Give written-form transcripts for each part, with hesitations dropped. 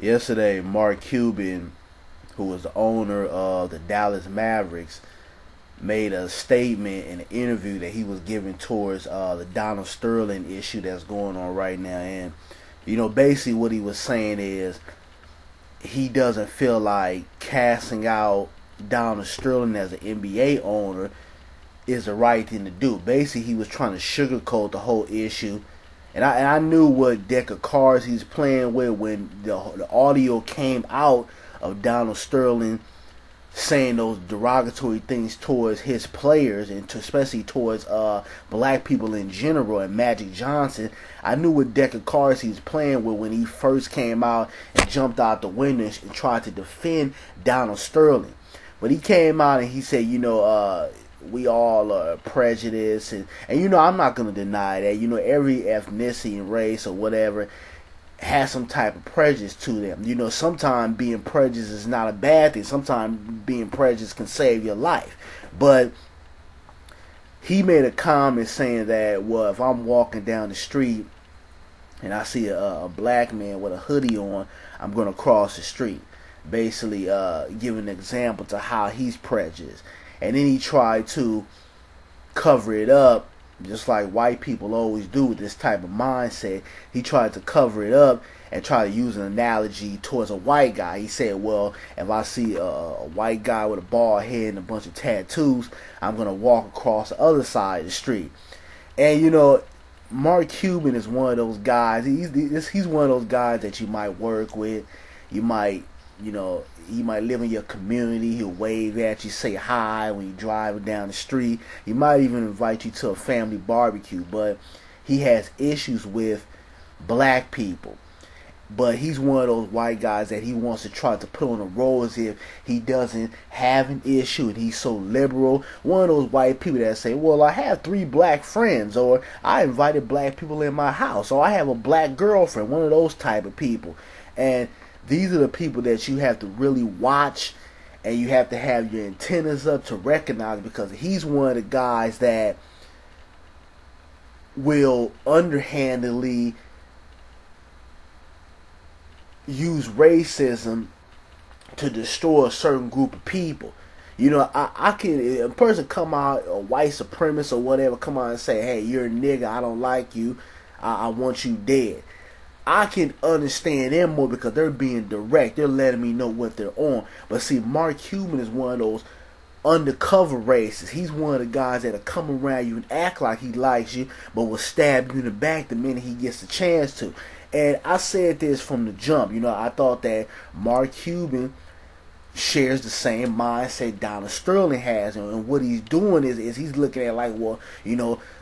Yesterday, Mark Cuban, who was the owner of the Dallas Mavericks, made a statement in an interview that he was giving towards the Donald Sterling issue that's going on right now. And, basically what he was saying is he doesn't feel like casting out Donald Sterling as an NBA owner is the right thing to do. Basically, he was trying to sugarcoat the whole issue. And I knew what deck of cards he's playing with when the audio came out of Donald Sterling saying those derogatory things towards his players and especially towards black people in general and Magic Johnson. I knew what deck of cards he was playing with when he first came out and jumped out the window and tried to defend Donald Sterling. But he came out and he said, we all are prejudiced, and I'm not going to deny that. Every ethnicity and race or whatever has some type of prejudice to them. Sometimes being prejudiced is not a bad thing. Sometimes being prejudiced can save your life. But he made a comment saying that, well, if I'm walking down the street and I see a black man with a hoodie on, I'm going to cross the street. Basically giving an example to how he's prejudiced. And then he tried to cover it up, just like white people always do with this type of mindset. He tried to cover it up and try to use an analogy towards a white guy. He said, well, if I see a white guy with a bald head and a bunch of tattoos, I'm going to walk across the other side of the street. And, Mark Cuban is one of those guys. He's one of those guys that you might work with. You might, he might live in your community. He'll wave at you, say hi when you're driving down the street. He might even invite you to a family barbecue. But he has issues with black people. But he's one of those white guys that he wants to try to put on a role as if he doesn't have an issue and he's so liberal. One of those white people that say, well, I have 3 black friends, or I invited black people in my house, or I have a black girlfriend. One of those type of people. And these are the people that you have to really watch, and you have to have your antennas up to recognize, because he's one of the guys that will underhandedly use racism to destroy a certain group of people. I can, a person come out, a white supremacist or whatever, come out and say, hey, you're a nigga, I don't like you, I want you dead. I can understand them more because they're being direct. They're letting me know what they're on. But see, Mark Cuban is one of those undercover racists. He's one of the guys that'll come around you and act like he likes you, but will stab you in the back the minute he gets the chance to. And I said this from the jump. I thought that Mark Cuban shares the same mindset Donald Sterling has, and what he's doing is he's looking at like, well,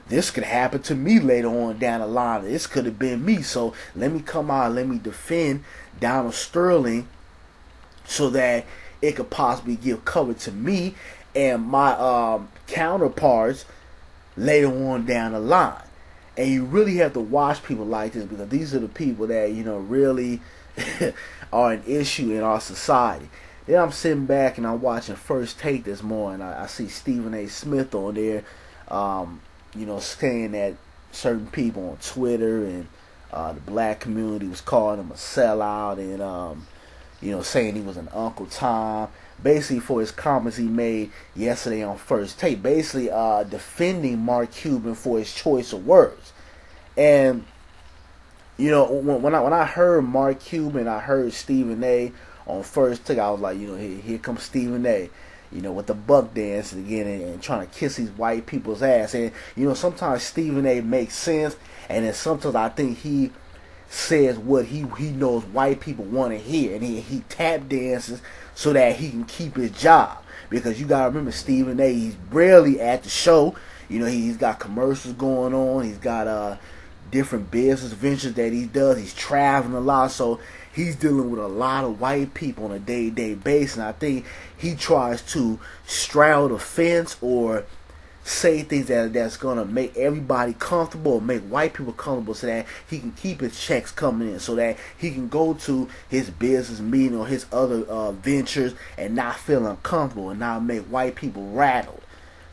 this could happen to me later on down the line. This could have been me, so let me come out, let me defend Donald Sterling so that it could possibly give cover to me and my counterparts later on down the line. And you really have to watch people like this, because these are the people that really are an issue in our society. Then I'm sitting back and I'm watching First Take this morning. I see Stephen A. Smith on there, saying that certain people on Twitter and the black community was calling him a sellout, and saying he was an Uncle Tom, basically for his comments he made yesterday on First Take, basically defending Mark Cuban for his choice of words. And when I heard Mark Cuban, I heard Stephen A. on First Take, I was like, here comes Stephen A. With the buck dance again, and trying to kiss these white people's ass. And sometimes Stephen A. makes sense, and then sometimes I think he says what he knows white people want to hear, and he tap dances so that he can keep his job. Because you gotta remember, Stephen A., he's rarely at the show. He's got commercials going on. He's got different business ventures that he does. He's traveling a lot, so he's dealing with a lot of white people on a day-to-day basis. And I think he tries to straddle the fence or say things that's gonna make everybody comfortable, or make white people comfortable, so that he can keep his checks coming in, so that he can go to his business meeting or his other ventures and not feel uncomfortable and not make white people rattled.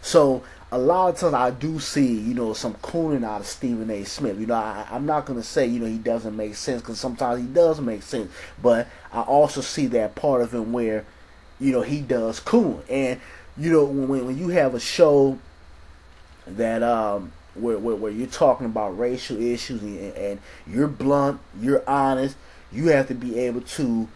So a lot of times I do see, some cooning out of Stephen A. Smith. I'm not going to say, he doesn't make sense, because sometimes he does make sense. But I also see that part of him where, he does coon. And, when you have a show that, where you're talking about racial issues, and you're blunt, you're honest, you have to be able to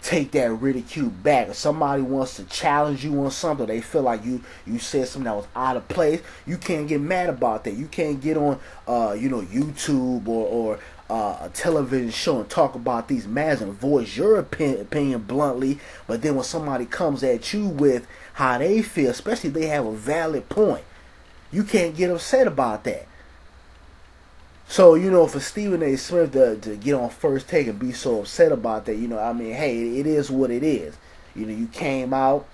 take that ridicule back. If somebody wants to challenge you on something, they feel like you said something that was out of place, you can't get mad about that. You can't get on YouTube or a television show and talk about these matters and voice your opinion bluntly. But then when somebody comes at you with how they feel, especially if they have a valid point, you can't get upset about that. So, for Stephen A. Smith to get on First Take and be so upset about that, hey, it is what it is. You came out,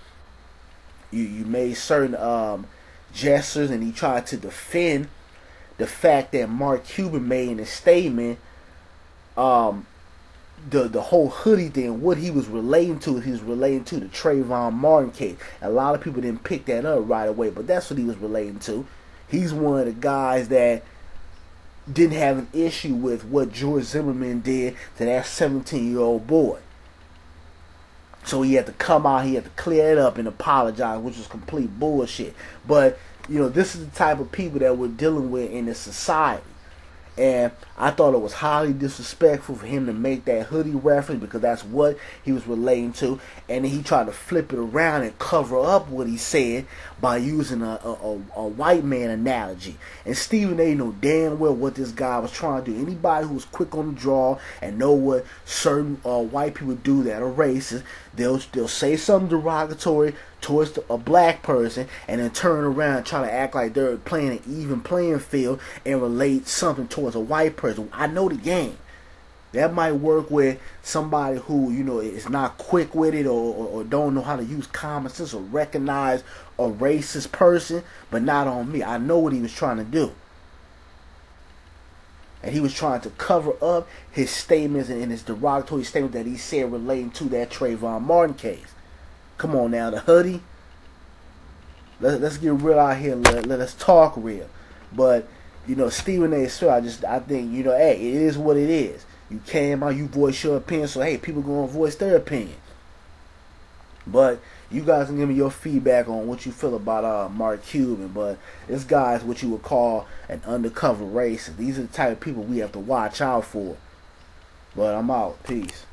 you made certain gestures, and he tried to defend the fact that Mark Cuban made in his statement, the whole hoodie thing, what he was relating to the Trayvon Martin case. A lot of people didn't pick that up right away, but that's what he was relating to. He's one of the guys that didn't have an issue with what George Zimmerman did to that 17-year-old boy. So he had to come out, he had to clear it up and apologize, which was complete bullshit. But, this is the type of people that we're dealing with in this society. And I thought it was highly disrespectful for him to make that hoodie reference, because that's what he was relating to. And then he tried to flip it around and cover up what he said by using a white man analogy. And Stephen A. know damn well what this guy was trying to do. Anybody who's quick on the draw and know what certain white people do that are racist, they'll say something derogatory towards a black person and then turn around and try to act like they're playing an even playing field and relate something towards a white person. I know the game. That might work with somebody who, is not quick with it, or don't know how to use common sense or recognize a racist person, but not on me. I know what he was trying to do. And he was trying to cover up his statements and his derogatory statement that he said relating to that Trayvon Martin case. Come on now, the hoodie. Let's get real out here. Let's talk real. But, Stephen A. Smith, I think, hey, it is what it is. You came out, you voiced your opinion, so hey, people gonna voice their opinion. But you guys can give me your feedback on what you feel about Mark Cuban. But this guy is what you would call an undercover racist. These are the type of people we have to watch out for. But I'm out. Peace.